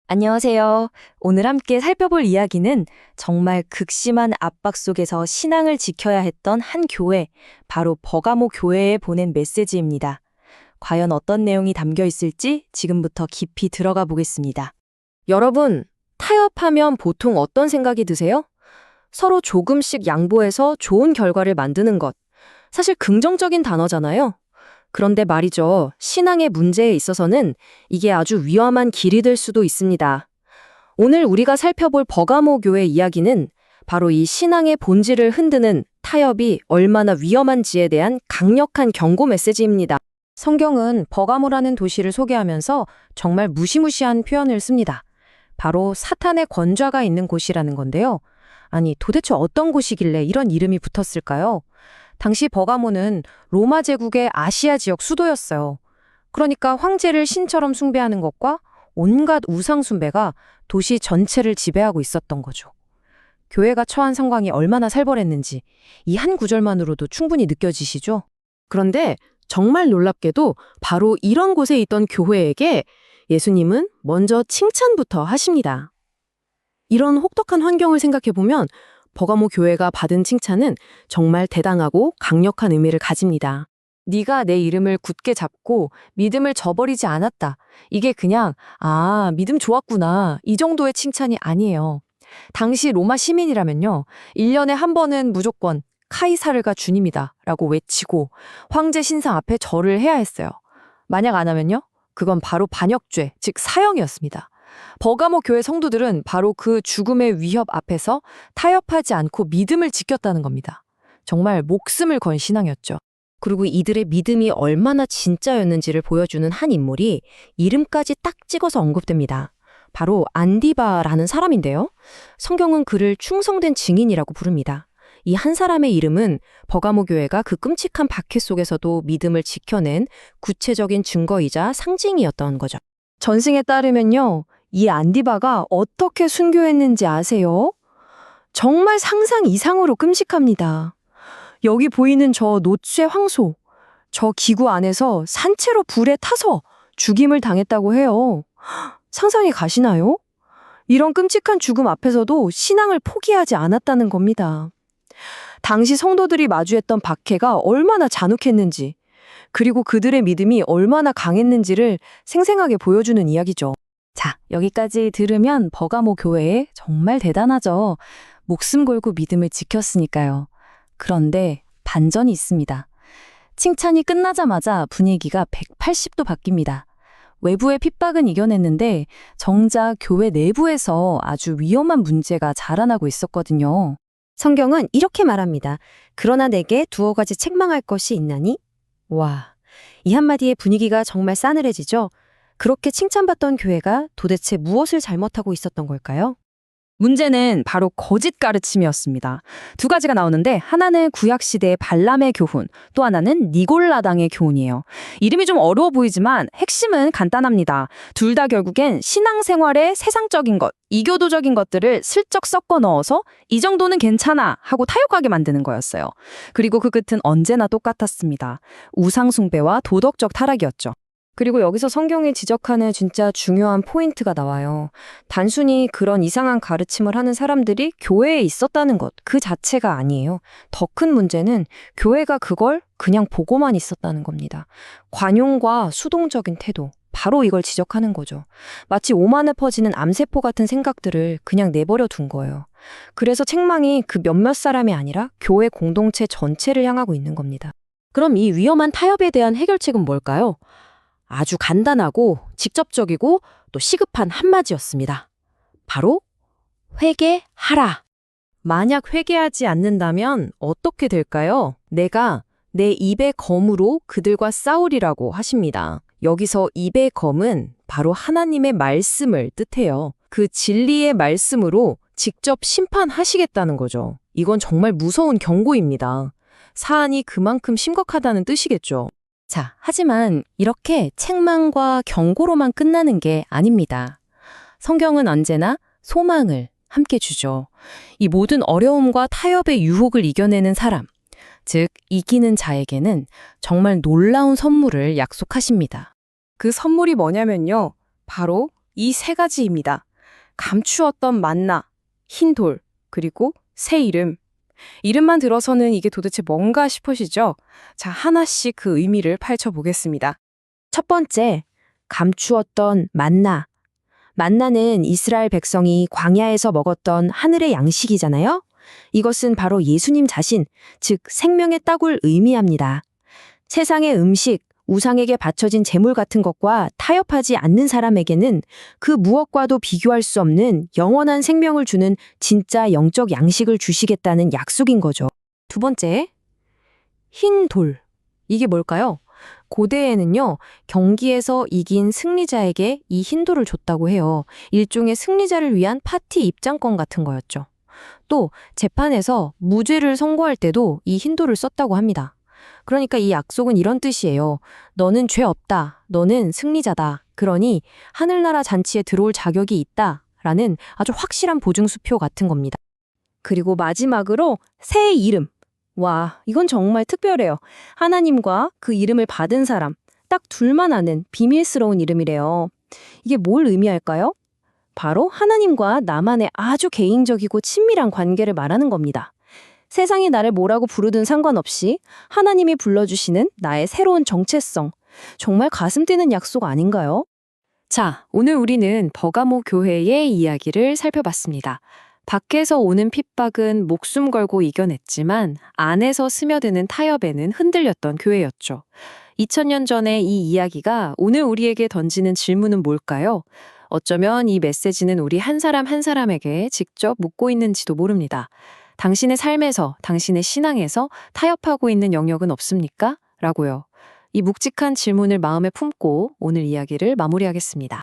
안녕하세요. 오늘 함께 살펴볼 이야기는 정말 극심한 압박 속에서 신앙을 지켜야 했던 한 교회, 바로 버가모 교회에 보낸 메시지입니다. 과연 어떤 내용이 담겨 있을지 지금부터 깊이 들어가 보겠습니다. 여러분, 타협하면 보통 어떤 생각이 드세요? 서로 조금씩 양보해서 좋은 결과를 만드는 것. 사실 긍정적인 단어잖아요. 그런데 말이죠. 신앙의 문제에 있어서는 이게 아주 위험한 길이 될 수도 있습니다. 오늘 우리가 살펴볼 버가모 교회 이야기는 바로 이 신앙의 본질을 흔드는 타협이 얼마나 위험한지에 대한 강력한 경고 메시지입니다. 성경은 버가모라는 도시를 소개하면서 정말 무시무시한 표현을 씁니다. 바로 사탄의 권좌가 있는 곳이라는 건데요. 아니, 도대체 어떤 곳이길래 이런 이름이 붙었을까요? 당시 버가모는 로마 제국의 아시아 지역 수도였어요. 그러니까 황제를 신처럼 숭배하는 것과 온갖 우상 숭배가 도시 전체를 지배하고 있었던 거죠. 교회가 처한 상황이 얼마나 살벌했는지 이 한 구절만으로도 충분히 느껴지시죠? 그런데 정말 놀랍게도 바로 이런 곳에 있던 교회에게 예수님은 먼저 칭찬부터 하십니다. 이런 혹독한 환경을 생각해보면 버가모 교회가 받은 칭찬은 정말 대당하고 강력한 의미를 가집니다. 네가 내 이름을 굳게 잡고 믿음을 저버리지 않았다. 이게 그냥 믿음 좋았구나. 이 정도의 칭찬이 아니에요. 당시 로마 시민이라면요. 1년에 한 번은 무조건 카이사르가 주님이다 라고 외치고 황제 신상 앞에 절을 해야 했어요. 만약 안 하면요. 그건 바로 반역죄, 즉 사형이었습니다. 버가모 교회 성도들은 바로 그 죽음의 위협 앞에서 타협하지 않고 믿음을 지켰다는 겁니다. 정말 목숨을 건 신앙이었죠. 그리고 이들의 믿음이 얼마나 진짜였는지를 보여주는 한 인물이 이름까지 딱 찍어서 언급됩니다. 바로 안디바라는 사람인데요. 성경은 그를 충성된 증인이라고 부릅니다. 이 한 사람의 이름은 버가모 교회가 그 끔찍한 박해 속에서도 믿음을 지켜낸 구체적인 증거이자 상징이었던 거죠. 전승에 따르면요. 이 안디바가 어떻게 순교했는지 아세요? 정말 상상 이상으로 끔찍합니다. 여기 보이는 저 노쇠 황소, 저 기구 안에서 산채로 불에 타서 죽임을 당했다고 해요. 상상이 가시나요? 이런 끔찍한 죽음 앞에서도 신앙을 포기하지 않았다는 겁니다. 당시 성도들이 마주했던 박해가 얼마나 잔혹했는지, 그리고 그들의 믿음이 얼마나 강했는지를 생생하게 보여주는 이야기죠. 자, 여기까지 들으면 버가모 교회에 정말 대단하죠. 목숨 걸고 믿음을 지켰으니까요. 그런데 반전이 있습니다. 칭찬이 끝나자마자 분위기가 180도 바뀝니다. 외부의 핍박은 이겨냈는데 정작 교회 내부에서 아주 위험한 문제가 자라나고 있었거든요. 성경은 이렇게 말합니다. 그러나 내게 두어 가지 책망할 것이 있나니? 와, 이 한마디에 분위기가 정말 싸늘해지죠? 그렇게 칭찬받던 교회가 도대체 무엇을 잘못하고 있었던 걸까요? 문제는 바로 거짓 가르침이었습니다. 두 가지가 나오는데 하나는 구약시대의 발람의 교훈, 또 하나는 니골라당의 교훈이에요. 이름이 좀 어려워 보이지만 핵심은 간단합니다. 둘 다 결국엔 신앙생활의 세상적인 것, 이교도적인 것들을 슬쩍 섞어 넣어서 이 정도는 괜찮아 하고 타협하게 만드는 거였어요. 그리고 그 끝은 언제나 똑같았습니다. 우상숭배와 도덕적 타락이었죠. 그리고 여기서 성경이 지적하는 진짜 중요한 포인트가 나와요. 단순히 그런 이상한 가르침을 하는 사람들이 교회에 있었다는 것, 그 자체가 아니에요. 더 큰 문제는 교회가 그걸 그냥 보고만 있었다는 겁니다. 관용과 수동적인 태도, 바로 이걸 지적하는 거죠. 마치 오만에 퍼지는 암세포 같은 생각들을 그냥 내버려 둔 거예요. 그래서 책망이 그 몇몇 사람이 아니라 교회 공동체 전체를 향하고 있는 겁니다. 그럼 이 위험한 타협에 대한 해결책은 뭘까요? 아주 간단하고 직접적이고 또 시급한 한마디였습니다. 바로 회개하라. 만약 회개하지 않는다면 어떻게 될까요? 내가 내 입의 검으로 그들과 싸우리라고 하십니다. 여기서 입의 검은 바로 하나님의 말씀을 뜻해요. 그 진리의 말씀으로 직접 심판하시겠다는 거죠. 이건 정말 무서운 경고입니다. 사안이 그만큼 심각하다는 뜻이겠죠. 자, 하지만 이렇게 책망과 경고로만 끝나는 게 아닙니다. 성경은 언제나 소망을 함께 주죠. 이 모든 어려움과 타협의 유혹을 이겨내는 사람, 즉 이기는 자에게는 정말 놀라운 선물을 약속하십니다. 그 선물이 뭐냐면요. 바로 이 세 가지입니다. 감추었던 만나, 흰 돌, 그리고 새 이름. 이름만 들어서는 이게 도대체 뭔가 싶으시죠? 자, 하나씩 그 의미를 파헤쳐보겠습니다. 첫 번째, 감추었던 만나. 만나는 이스라엘 백성이 광야에서 먹었던 하늘의 양식이잖아요. 이것은 바로 예수님 자신, 즉 생명의 떡을 의미합니다. 세상의 음식, 우상에게 바쳐진 제물 같은 것과 타협하지 않는 사람에게는 그 무엇과도 비교할 수 없는 영원한 생명을 주는 진짜 영적 양식을 주시겠다는 약속인 거죠. 두 번째, 흰 돌. 이게 뭘까요? 고대에는요, 경기에서 이긴 승리자에게 이 흰 돌을 줬다고 해요. 일종의 승리자를 위한 파티 입장권 같은 거였죠. 또 재판에서 무죄를 선고할 때도 이 흰 돌을 썼다고 합니다. 그러니까 이 약속은 이런 뜻이에요. 너는 죄 없다. 너는 승리자다. 그러니 하늘나라 잔치에 들어올 자격이 있다. 라는 아주 확실한 보증수표 같은 겁니다. 그리고 마지막으로 새 이름. 와, 이건 정말 특별해요. 하나님과 그 이름을 받은 사람, 딱 둘만 아는 비밀스러운 이름이래요. 이게 뭘 의미할까요? 바로 하나님과 나만의 아주 개인적이고 친밀한 관계를 말하는 겁니다. 세상이 나를 뭐라고 부르든 상관없이 하나님이 불러주시는 나의 새로운 정체성. 정말 가슴 뛰는 약속 아닌가요? 자, 오늘 우리는 버가모 교회의 이야기를 살펴봤습니다. 밖에서 오는 핍박은 목숨 걸고 이겨냈지만 안에서 스며드는 타협에는 흔들렸던 교회였죠. 2000년 전에 이 이야기가 오늘 우리에게 던지는 질문은 뭘까요? 어쩌면 이 메시지는 우리 한 사람 한 사람에게 직접 묻고 있는지도 모릅니다. 당신의 삶에서, 당신의 신앙에서 타협하고 있는 영역은 없습니까? 라고요. 이 묵직한 질문을 마음에 품고 오늘 이야기를 마무리하겠습니다.